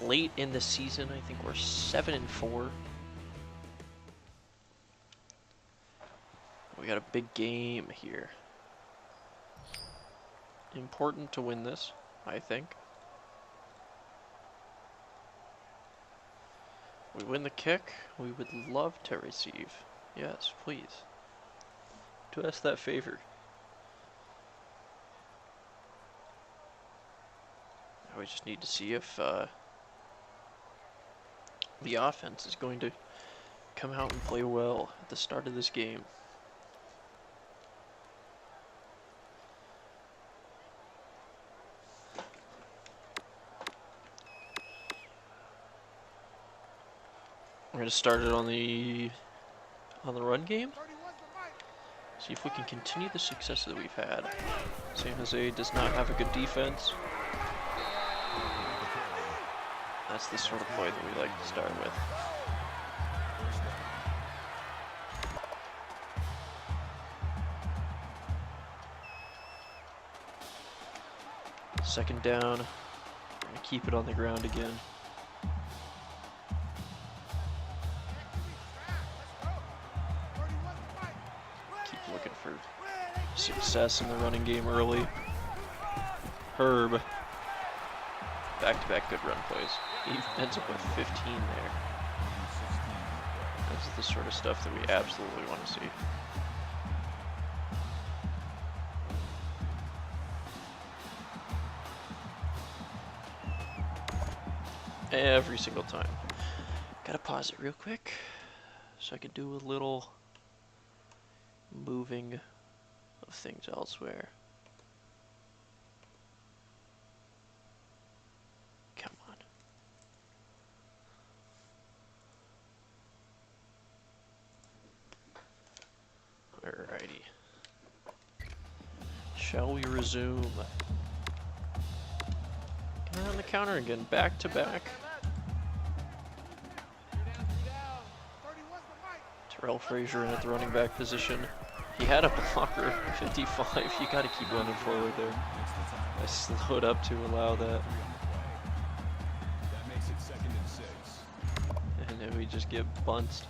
late in the season. I think we're 7-4. We got a big game here. Important to win this, I think. We win the kick. We would love to receive. Yes, please. Do us that favor. We just need to see if the offense is going to come out and play well at the start of this game. We're going to start it on the run game. See if we can continue the success that we've had. San Jose does not have a good defense. That's the sort of play that we like to start with. Second down. We're going to keep it on the ground again. Keep looking for success in the running game early. Herb. Back-to-back good run plays. He ends up with 15 there. That's the sort of stuff that we absolutely want to see. Every single time. Gotta pause it real quick so I can do a little moving of things elsewhere. Come on. Alrighty. Shall we resume? Get on the counter again, back to back. Terrell Frazier in at the running back position. He had a blocker, 55. You got to keep running forward there. I slowed up to allow that. And then we just get bunted.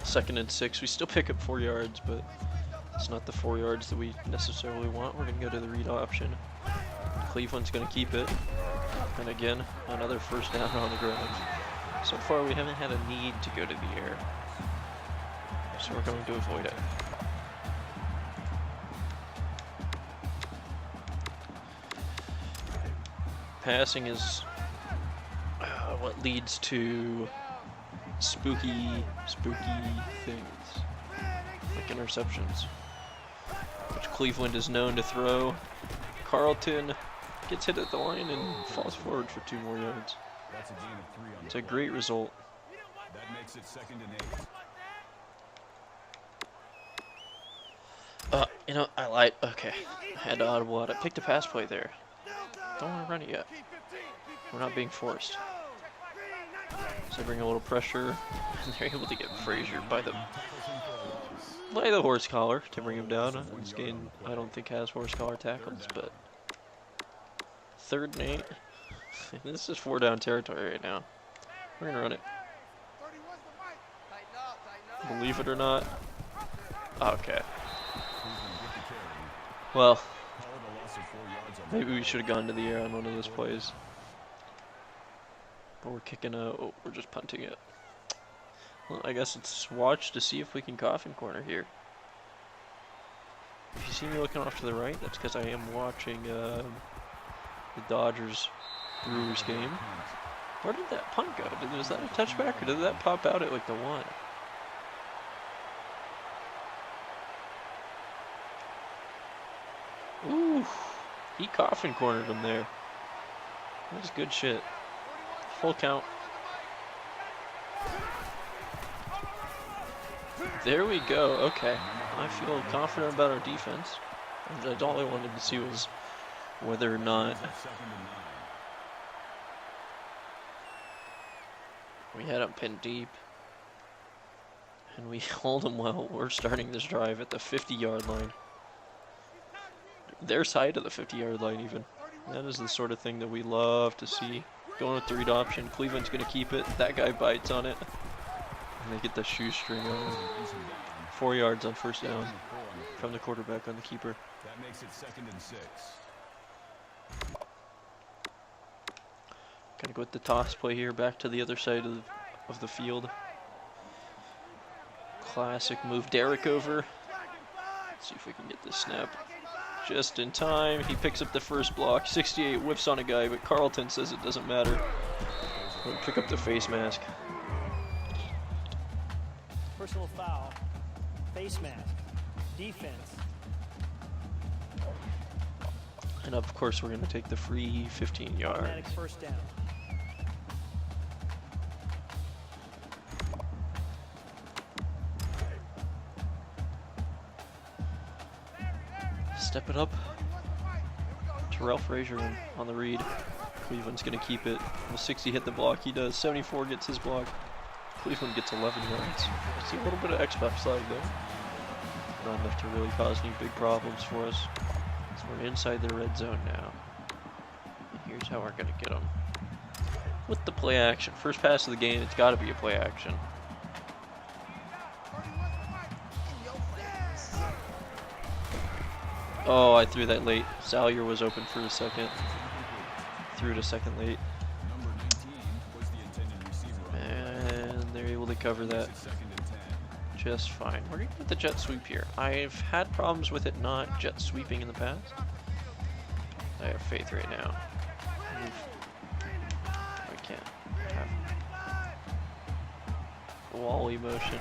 2nd and 6. We still pick up 4 yards, but it's not the 4 yards that we necessarily want. We're going to go to the read option. Cleveland's going to keep it. And again, another first down on the ground. So far, we haven't had a need to go to the air. So we're going to avoid it. Passing is what leads to spooky things, like interceptions, which Cleveland is known to throw. Carlton gets hit at the line and falls forward for 2 more yards. It's a great result. That makes it 2nd and 8. You know, I lied. Okay, I had to audible out. I picked a pass play there. Don't want to run it yet. We're not being forced. So I bring a little pressure, and they're able to get Frazier by the horse collar to bring him down. This game, I don't think, has horse collar tackles, but 3rd and 8. This is 4-down territory right now. We're gonna run it. Believe it or not. Okay. Well, maybe we should have gone to the air on one of those plays. But we're kicking out. Oh, we're just punting it. Well, I guess it's watch to see if we can coffin corner here. If you see me looking off to the right, that's because I am watching the Dodgers Brewers game. Where did that punt go? Was that a touchback or did that pop out at like the 1? Ooh, he coffin cornered him there. That's good shit. Full count. There we go. Okay. I feel confident about our defense. And all I wanted to see was whether or not we had them pinned deep. And we hold them well. We're starting this drive at the 50-yard line. Their side of the 50-yard line even. That is the sort of thing that we love to see. Going with the read option. Cleveland's going to keep it. That guy bites on it. And they get the shoestring on him. 4 yards on first down from the quarterback on the keeper. That makes it 2nd and 6. Gonna go with the toss play here, back to the other side of the field. Classic move Derek over. Let's see if we can get this snap just in time. He picks up the first block. 68 whiffs on a guy, but Carlton says it doesn't matter. He'll pick up the face mask. Personal foul, face mask, defense. And of course we're gonna take the free 15 yards. Automatic first down. Step it up. Terrell Frazier on the read. Cleveland's gonna keep it. Will 60 hit the block? He does. 74 gets his block. Cleveland gets 11 yards. I see a little bit of Xbox slide there. Not enough to really cause any big problems for us. So we're inside the red zone now. And here's how we're gonna get them. With the play action. First pass of the game, it's gotta be a play action. Oh, I threw that late. Salyer was open for a second. Threw it a second late. Number 19 was the intended receiver. And they're able to cover that It's 2nd and 10. just fine. We're going to get the jet sweep here. I've had problems with it not jet sweeping in the past. I have faith right now. I can't have Wally motion.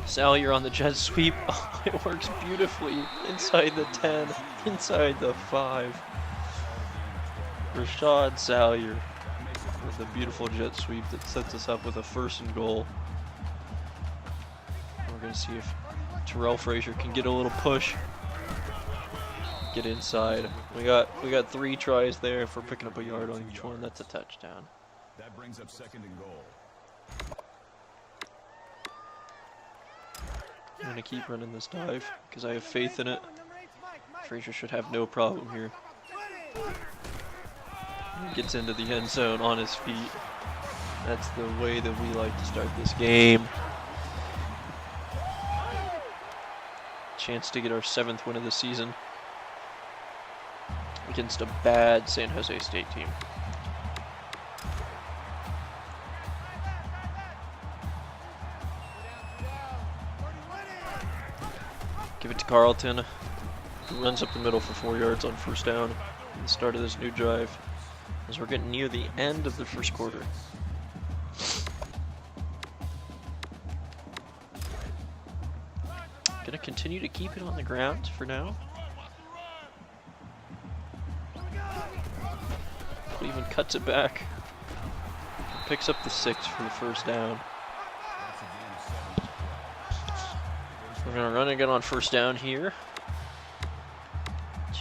Salyer on the jet sweep. Oh, it works beautifully. Inside the 10, inside the 5. Rashad Salyer with a beautiful jet sweep that sets us up with a 1st and goal. We're going to see if Terrell Frazier can get a little push. Get inside. We got 3 tries there. If we're picking up a yard on each one, that's a touchdown. That brings up 2nd and goal. I'm going to keep running this dive because I have faith in it. Frazier should have no problem here. He gets into the end zone on his feet. That's the way that we like to start this game. Chance to get our 7th win of the season against a bad San Jose State team. Give it to Carlton. He runs up the middle for 4 yards on first down at the start of this new drive as we're getting near the end of the first quarter. Gonna continue to keep it on the ground for now. Cleveland cuts it back. Picks up the 6 for the first down. We're going to run again on first down here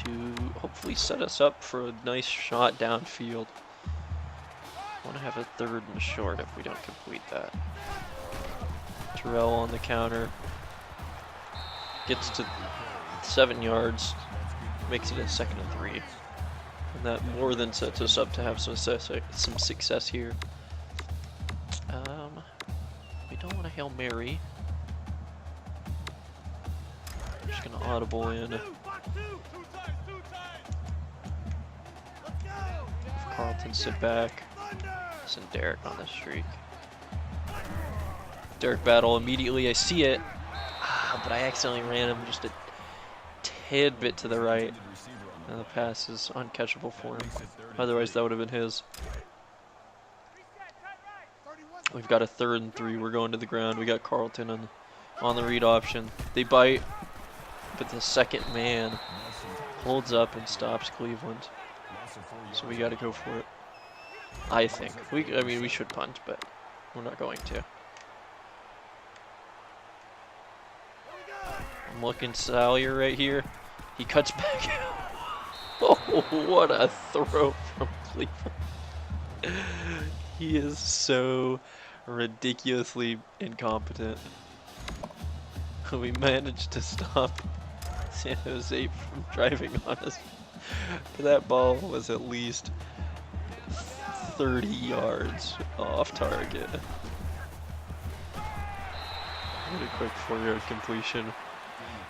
to hopefully set us up for a nice shot downfield. Want to have a 3rd and short if we don't complete that. Terrell on the counter. Gets to 7 yards. Makes it a 2nd and 3. And that more than sets us up to have some success here. We don't want to Hail Mary. Just gonna audible in. If Carlton sit back. Send Derek on the streak. Derek battle immediately. I see it. But I accidentally ran him just a tidbit to the right. And the pass is uncatchable for him. Otherwise that would have been his. We've got a 3rd and 3. We're going to the ground. We got Carlton on the read option. They bite. But the second man holds up and stops Cleveland. So we got to go for it. I think. I mean, we should punt, but we're not going to. I'm looking Salyer right here. He cuts back. Oh, what a throw from Cleveland. He is so ridiculously incompetent. We managed to stop San Jose from driving on us That ball was at least 30 yards off target. What a quick 4-yard completion.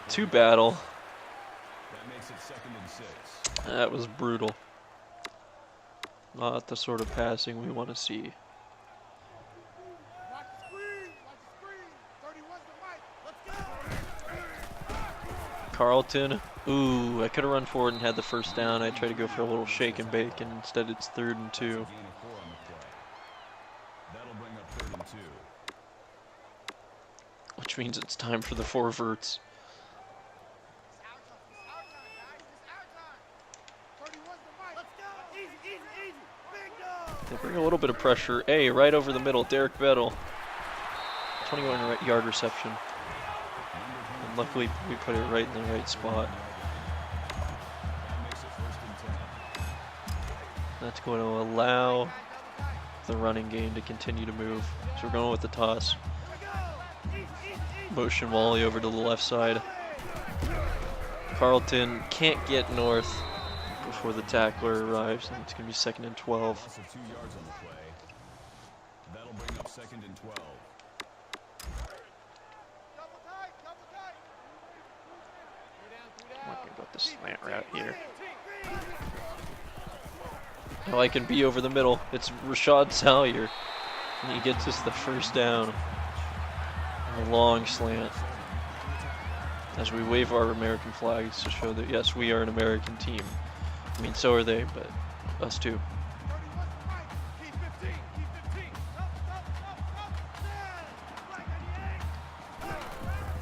To Battle. That makes it 2nd and 6. That was brutal. Not the sort of passing we want to see. Carlton. Ooh, I could have run forward and had the first down. I tried to go for a little shake and bake, and instead it's 3rd and 2. Gain of 4 on the play. That'll bring up 3rd and 2. Which means it's time for the 4 verts. They bring a little bit of pressure. Hey, right over the middle, Derek Bettle. 21-yard reception. And luckily, we put it right in the right spot. That makes it 1st and 10. That's going to allow the running game to continue to move. So we're going with the toss. Motion Wally over to the left side. Carlton can't get north before the tackler arrives, and it's going to be 2nd and 12. Loss of 2 yards on the play. That'll bring up 2nd and 12. I'm not going to go with the slant route here. Oh, I can be over the middle. It's Rashad Salyer, and he gets us the first down. A long slant. As we wave our American flags to show that, yes, we are an American team. I mean, so are they, but us too.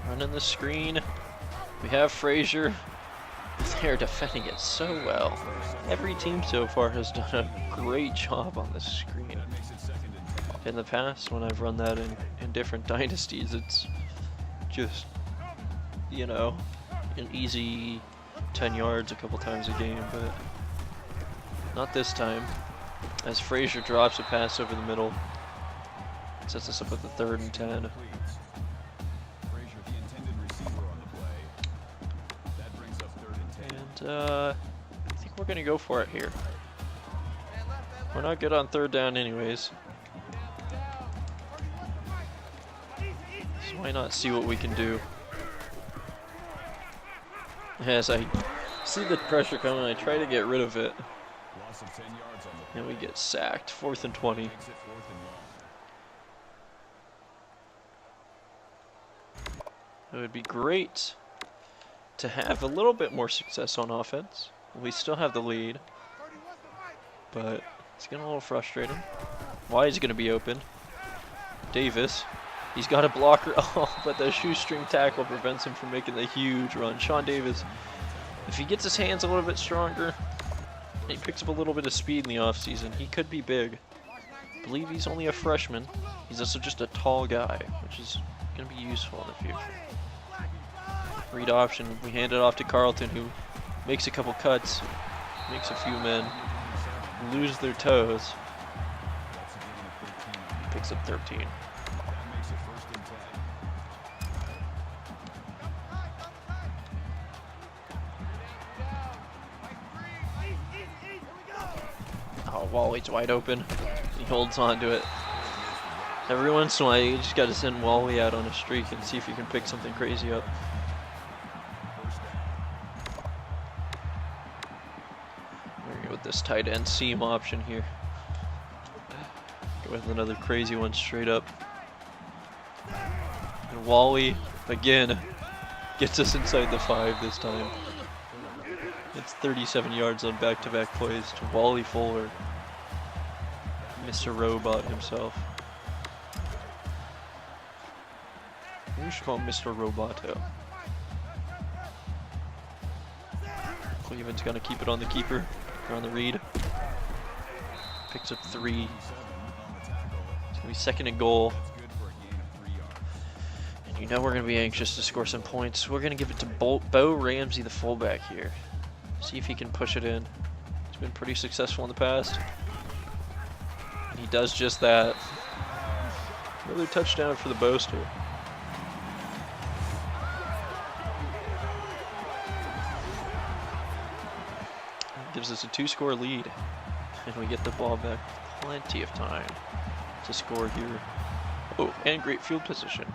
Running the screen. We have Frazier. They're defending it so well. Every team so far has done a great job on this screen. That makes it 2nd and 10. In the past, when I've run that in different dynasties, it's just, you know, an easy 10 yards a couple times a game, but not this time. As Frazier drops a pass over the middle, sets us up with the 3rd and 10. Frazier, the intended receiver on the play. That brings up 3rd and 10. And I think we're going to go for it here. We're not good on 3rd down anyways. So why not see what we can do? As I see the pressure coming, I try to get rid of it. Loss of 10 yards on the play. And we get sacked. 4th and 20. Makes it 4th and long. It would be great to have a little bit more success on offense. We still have the lead, but it's getting a little frustrating. Why is he going to be open? Davis. He's got a blocker. Oh, but the shoestring tackle prevents him from making the huge run. Sean Davis, if he gets his hands a little bit stronger, and he picks up a little bit of speed in the offseason, he could be big. I believe he's only a freshman. He's also just a tall guy, which is going to be useful in the future. Read option. We hand it off to Carlton, who makes a couple cuts, makes a few men lose their toes. Picks up 13. That makes it 1st and 10. Oh, Wally's wide open. He holds on to it. Every once in a while, you just got to send Wally out on a streak and see if you can pick something crazy up. We're going to go with this tight end seam option here. Go with another crazy one straight up. And Wally, again, gets us inside the 5 this time. It's 37 yards on back-to-back plays to Wally Fuller. Mr. Robot himself. We should call him Mr. Roboto. Cleveland's gonna keep it on the keeper. Or on the read. Picks up 3. It's gonna be 2nd and goal. Good for a gain of 3 yards. And you know we're gonna be anxious to score some points. We're gonna give it to Bo Ramsey, the fullback here. See if he can push it in. He's been pretty successful in the past. And he does just that. Another touchdown for the Boaster. gives us a 2-score lead. And we get the ball back. Plenty of time to score here. Oh, and great field position.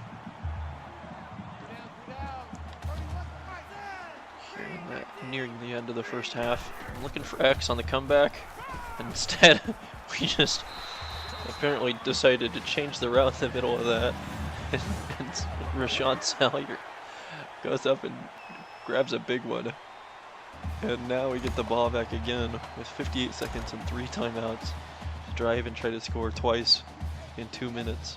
Here nearing the end of the first half. I'm looking for X on the comeback. And instead, we just apparently decided to change the route in the middle of that. And Rashawn Salyer goes up and grabs a big one. And now we get the ball back again with 58 seconds and 3 timeouts to drive and try to score twice in 2 minutes.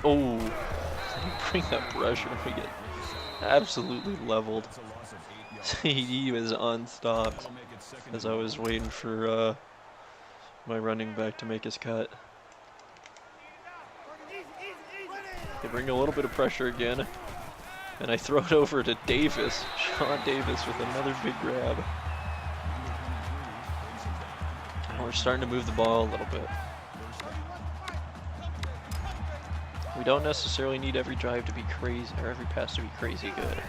Oh, bring that pressure. We get absolutely leveled. He was unstopped as I was waiting for my running back to make his cut. They bring a little bit of pressure again. And I throw it over to Davis. Sean Davis with another big grab. And we're starting to move the ball a little bit. We don't necessarily need every drive to be crazy, or every pass to be crazy good.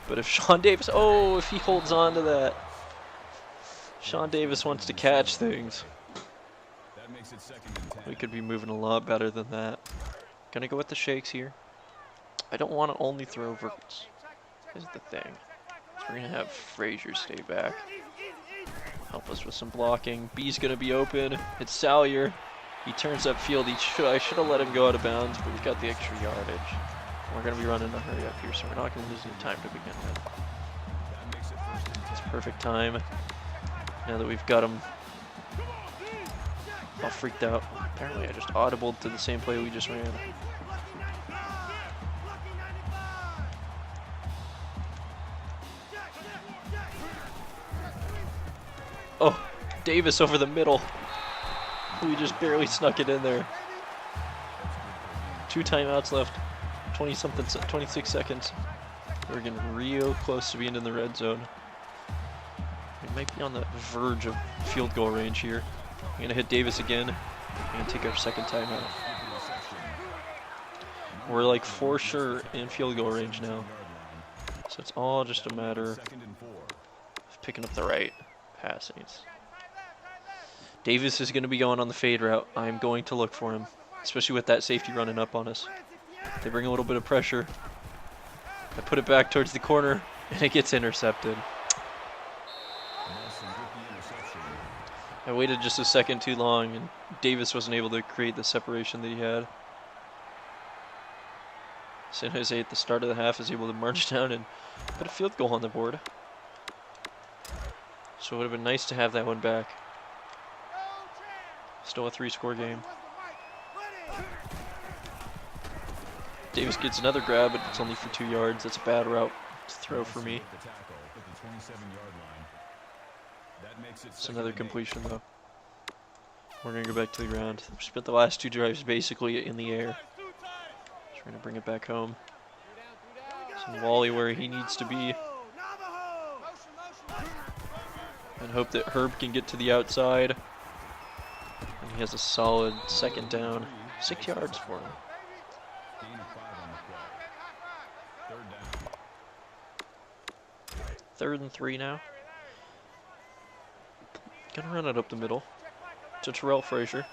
But if Sean Davis, oh, if he holds on to that. Sean Davis wants to catch things. We could be moving a lot better than that. Gonna go with the shakes here. I don't want to only throw verts, is the thing. So we're gonna have Frazier stay back. Help us with some blocking. B's gonna be open. It's Salyer. He turns upfield. I should have let him go out of bounds, but we got the extra yardage. We're gonna be running a hurry up here, so we're not gonna lose any time to begin with. It's perfect time. Now that we've got him all freaked out. Apparently I just audibled to the same play we just ran. Oh, Davis over the middle. We just barely snuck it in there. 2 timeouts left. 26 seconds. We're getting real close to being in the red zone. We might be on the verge of field goal range here. I'm gonna hit Davis again. I'm gonna take our second timeout. We're like for sure in field goal range now. So it's all just a matter of picking up the right passings. Davis is gonna be going on the fade route. I'm going to look for him, especially with that safety running up on us. They bring a little bit of pressure. I put it back towards the corner and it gets intercepted. I waited just a second too long, and Davis wasn't able to create the separation that he had. San Jose at the start of the half is able to march down and put a field goal on the board. So it would have been nice to have that one back. Still a 3-score game. Davis gets another grab, but it's only for 2 yards. That's a bad route to throw for me. It's another completion though. We're gonna go back to the ground. We spent the last 2 drives basically in the air. Just trying to bring it back home. Some Wally where he needs to be. And hope that Herb can get to the outside. And he has a solid second down. 6 yards for him. Third and 3 now. Gonna run it up the middle to Terrell Frazier.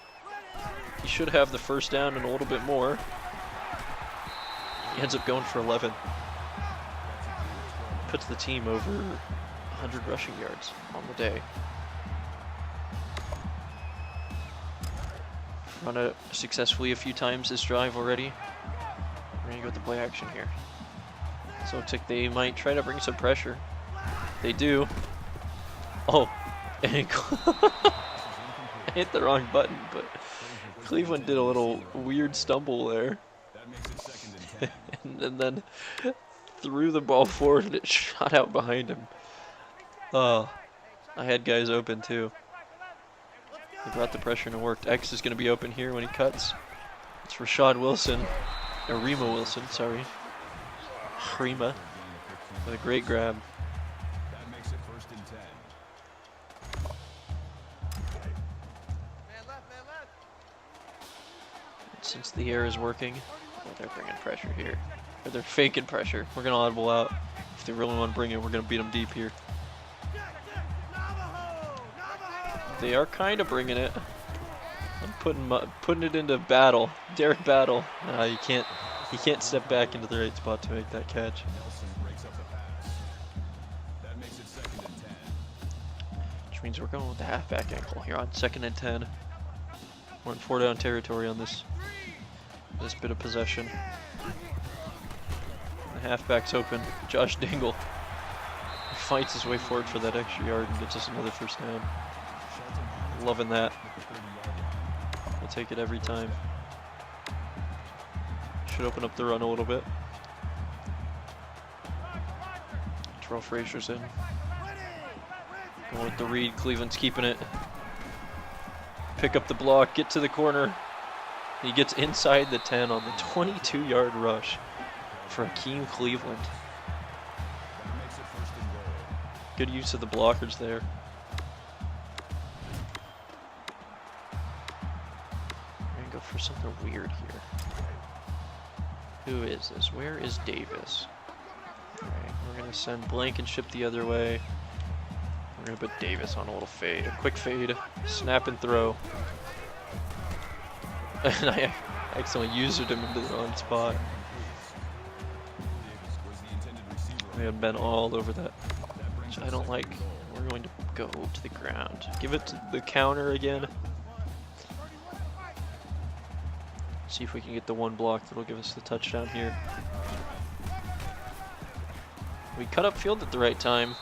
He should have the first down and a little bit more. He ends up going for 11. Puts the team over 100 rushing yards on the day. Run it successfully a few times this drive already. We're gonna go with the play action here. So it looks like they might try to bring some pressure. They do. Oh. I hit the wrong button, but Cleveland did a little weird stumble there. and then threw the ball forward and it shot out behind him. Oh, I had guys open too. They brought the pressure and it worked. X is going to be open here when he cuts. It's Rashad Wilson, or Rima Wilson, sorry. Rima with a great grab. Since the air is working, they're bringing pressure here. Or they're faking pressure. We're going to audible out. If they really want to bring it, we're going to beat them deep here. They are kind of bringing it. I'm putting it into battle. Derek Battle. He can't step back into the right spot to make that catch. Nelson breaks up the pass. That makes it 2nd and 10. Which means we're going with the halfback ankle here on 2nd and 10. We're in 4-down territory on this bit of possession. The halfback's open. Josh Dingle. He fights his way forward for that extra yard and gets us another 1st down. Loving that. We'll take it every time. Should open up the run a little bit. Terrell Frazier's in. Going with the read. Cleveland's keeping it. Pick up the block. Get to the corner. He gets inside the 10 on the 22-yard rush for Akeem Cleveland. Good use of the blockers there. We're going to go for something weird here. Who is this? Where is Davis? Alright, we're going to send Blankenship the other way. We're going to put Davis on a little fade. A quick fade. Snap and throw. And I accidentally used him into the wrong spot. We have been all over that, which I don't like. We're going to go to the ground. Give it to the counter again. See if we can get the one block that'll give us the touchdown here. We cut up field at the right time.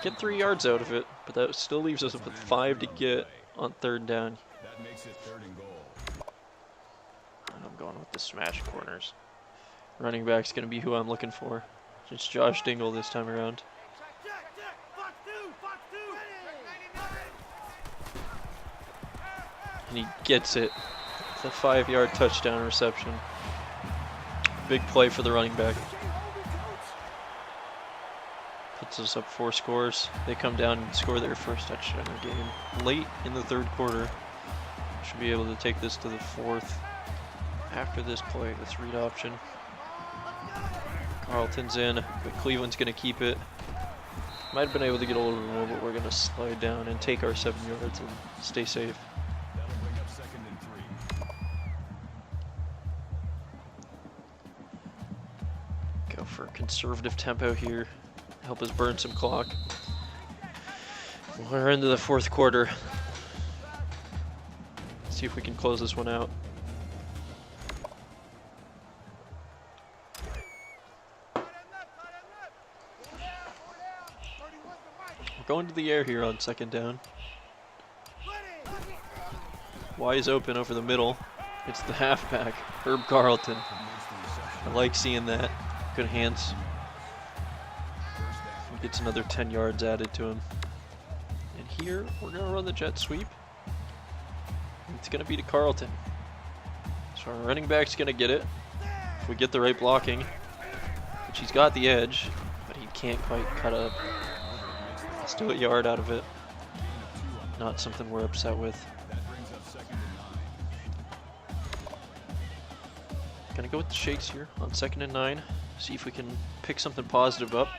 Get 3 yards out of it, but that still leaves us with 5 to get on 3rd down. That makes it 3rd and goal. And I'm going with the smash corners. Running back's going to be who I'm looking for. It's Josh Dingle this time around. And he gets it. It's a 5-yard touchdown reception. Big play for the running back. Puts us up 4 scores. They come down and score their 1st touchdown of the game. Late in the 3rd quarter. Should be able to take this to the 4th. After this play, this read option. Carlton's in, but Cleveland's going to keep it. Might have been able to get a little bit more, but we're going to slide down and take our 7 yards and stay safe. That'll bring up 2nd and 3. Go for conservative tempo here. Help us burn some clock. We're into the 4th quarter. Let's see if we can close this one out. We're going to the air here on 2nd down. Wise open over the middle. It's the halfback, Herb Carlton. I like seeing that. Good hands. He gets another 10 yards added to him. And here, we're going to run the jet sweep. It's going to be to Carlton. So our running back's going to get it. If we get the right blocking, which he's got the edge, but he can't quite cut up. Let's do a yard out of it. Not something we're upset with. That brings up 2nd and 9. Gonna go with the shakes here on 2nd and 9. See if we can pick something positive up.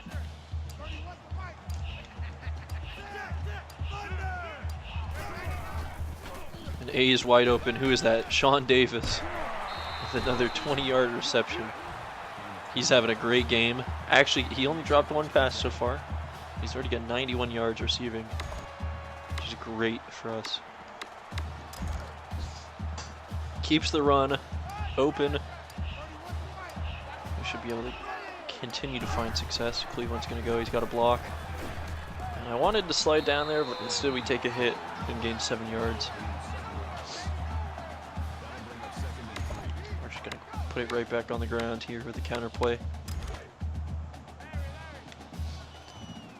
And A is wide open. Who is that? Sean Davis with another 20-yard reception. He's having a great game. Actually, he only dropped 1 pass so far. He's already got 91 yards receiving, which is great for us. Keeps the run open. We should be able to continue to find success. Cleveland's going to go. He's got a block. And I wanted to slide down there, but instead we take a hit and gain 7 yards. We're just going to put it right back on the ground here with the counter play.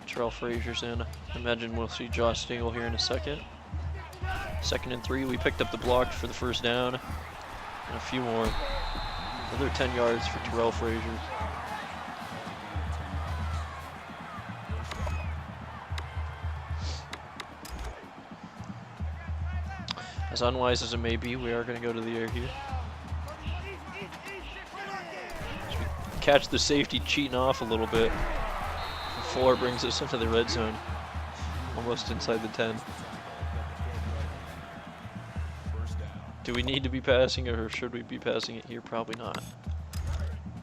Terrell Frazier's in. Imagine we'll see Josh Dingle here in a second. 2nd and 3. We picked up the block for the 1st down. And a few more. Another 10 yards for Terrell Frazier. As unwise as it may be, we are going to go to the air here. catch the safety cheating off a little bit. Fuller brings us into the red zone. Almost inside the 10. Do we need to be passing it, or should we be passing it here? Probably not.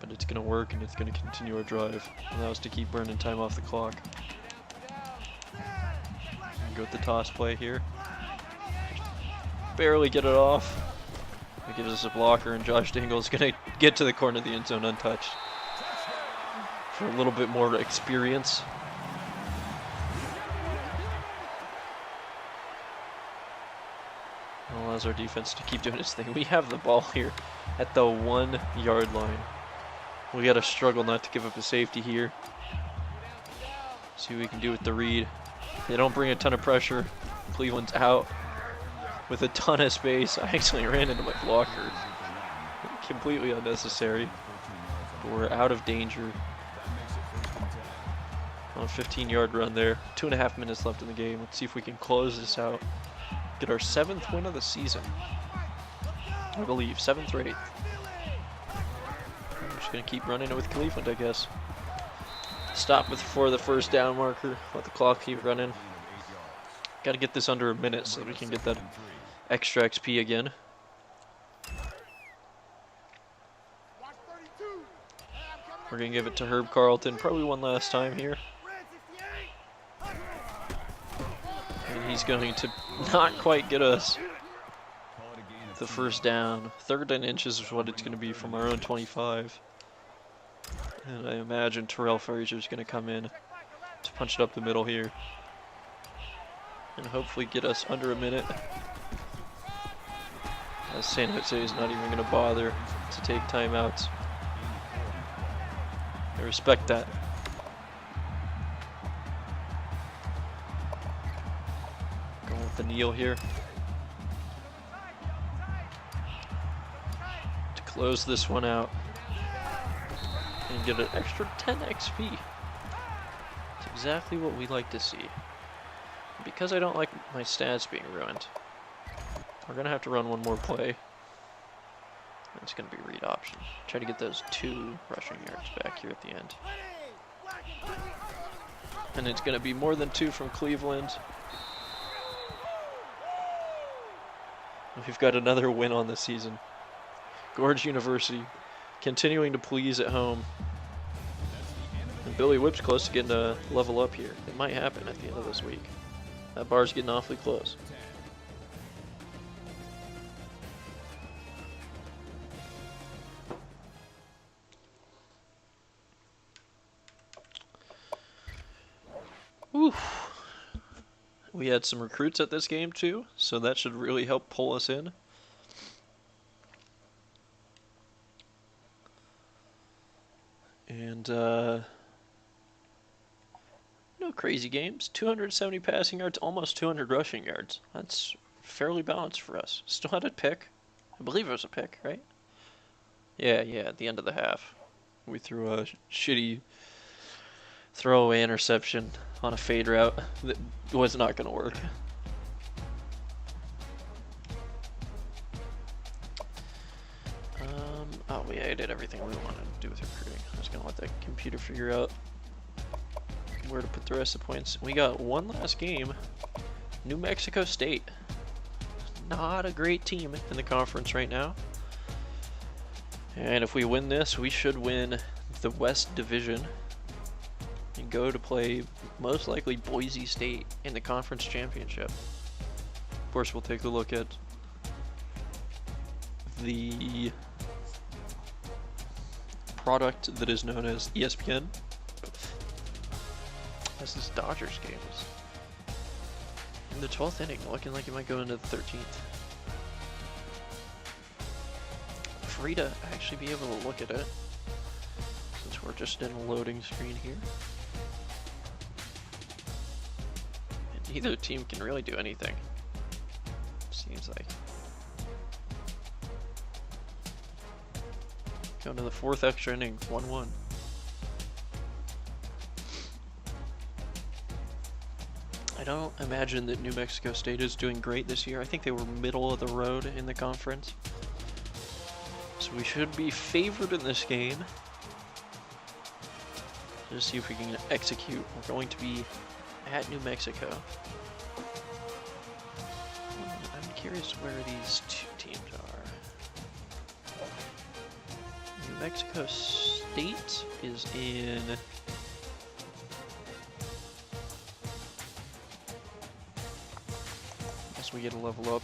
But it's going to work, and it's going to continue our drive. Allow us to keep burning time off the clock. Go with the toss play here. Barely get it off. It gives us a blocker, and Josh Dingle is going to get to the corner of the end zone untouched. For a little bit more experience. Allows our defense to keep doing its thing. We have the ball here at the 1 yard line. We got to struggle not to give up a safety here. See what we can do with the read. They don't bring a ton of pressure. Cleveland's out with a ton of space. I actually ran into my blocker. Completely unnecessary. But we're out of danger. On a 15-yard run there. 2.5 minutes left in the game. Let's see if we can close this out. Get our 7th win of the season. I believe 7th or 8th. I'm just gonna keep running it with Cleveland, I guess. Stop for the first down marker. Let the clock keep running. Got to get this under a minute so that we can get that extra XP again. We're gonna give it to Herb Carlton, probably one last time here. And he's going to not quite get us the first down. 3rd and inches is what it's going to be from our own 25. And I imagine Terrell Frazier is going to come in to punch it up the middle here. And hopefully get us under a minute. As San Jose is not even going to bother to take timeouts. I respect that. Going with the kneel here. To close this one out. And get an extra 10 XP. It's exactly what we like to see. Because I don't like my stats being ruined, we're going to have to run one more play. It's going to be read option. Try to get those 2 rushing yards back here at the end. And it's going to be more than 2 from Cleveland. We've got another win on this season. Gorge University continuing to please at home. And Billy Whip's close to getting a level up here. It might happen at the end of this week. That bar's getting awfully close. Whew. We had some recruits at this game too, so that should really help pull us in. And no crazy games. 270 passing yards, almost 200 rushing yards. That's fairly balanced for us. Still had a pick. I believe it was a pick, right? Yeah, at the end of the half. We threw a shitty throwaway interception on a fade route that was not going to work. Oh yeah, I did everything we wanted to do with recruiting. I was going to let that computer figure out where to put the rest of the points. We got one last game. New Mexico State. Not a great team in the conference right now. And if we win this, we should win the West Division and go to play most likely Boise State in the conference championship. Of course, we'll take a look at the product that is known as ESPN. As this Dodgers game is in the 12th inning, looking like it might go into the 13th. Free to actually be able to look at it, since we're just in a loading screen here. And neither team can really do anything, seems like. Going to the 4th extra inning, 1-1. I don't imagine that New Mexico State is doing great this year. I think they were middle of the road in the conference. So we should be favored in this game. Let's see if we can execute. We're going to be at New Mexico. I'm curious where these two teams are. New Mexico State is in... Guess we get a level up.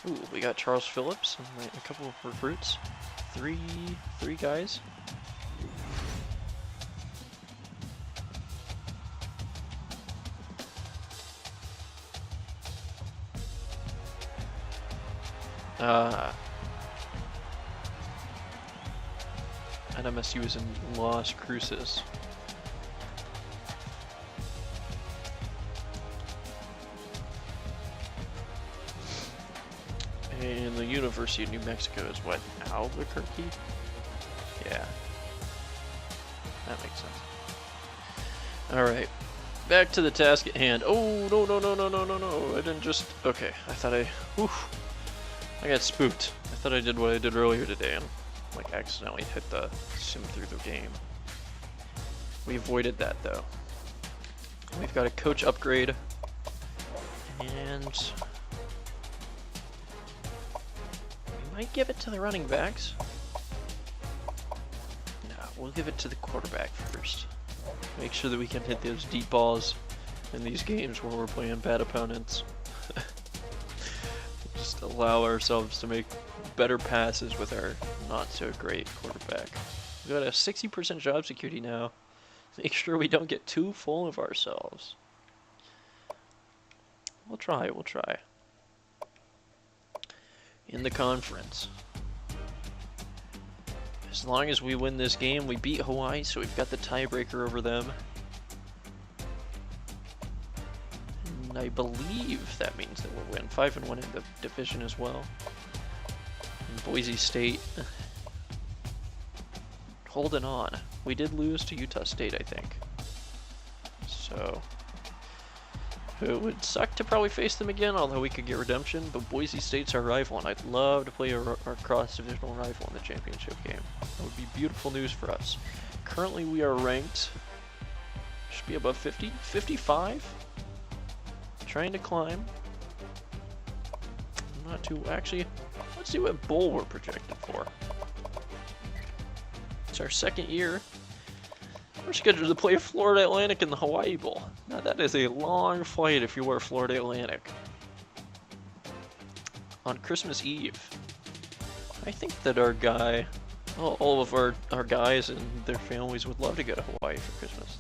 Ooh, we got Charles Phillips and like a couple of recruits. Three guys. NMSU is in Las Cruces. And the University of New Mexico is what? Albuquerque? Yeah. That makes sense. Alright. Back to the task at hand. Oh, no. I didn't just... Okay, I thought I got spooked. I thought I did what I did earlier today and like accidentally hit the sim through the game. We avoided that though. We've got a coach upgrade. And... might give it to the running backs. No, we'll give it to the quarterback first. Make sure that we can hit those deep balls in these games where we're playing bad opponents. Just allow ourselves to make better passes with our not so great quarterback. We've got a 60% job security now. Make sure we don't get too full of ourselves. We'll try. In the conference. As long as we win this game, we beat Hawaii, so we've got the tiebreaker over them. And I believe that means that we'll win 5-1 in the division as well. And Boise State holding on. We did lose to Utah State, I think. So it would suck to probably face them again, although we could get redemption, but Boise State's our rival, and I'd love to play our cross-divisional rival in the championship game. That would be beautiful news for us. Currently, we are ranked, should be above 50, 55? Trying to climb. Not too, actually, let's see what bowl we're projected for. It's our second year. We're scheduled to play Florida Atlantic in the Hawaii Bowl. Now that is a long flight if you were Florida Atlantic. On Christmas Eve. I think that our guy, all of our guys and their families would love to go to Hawaii for Christmas.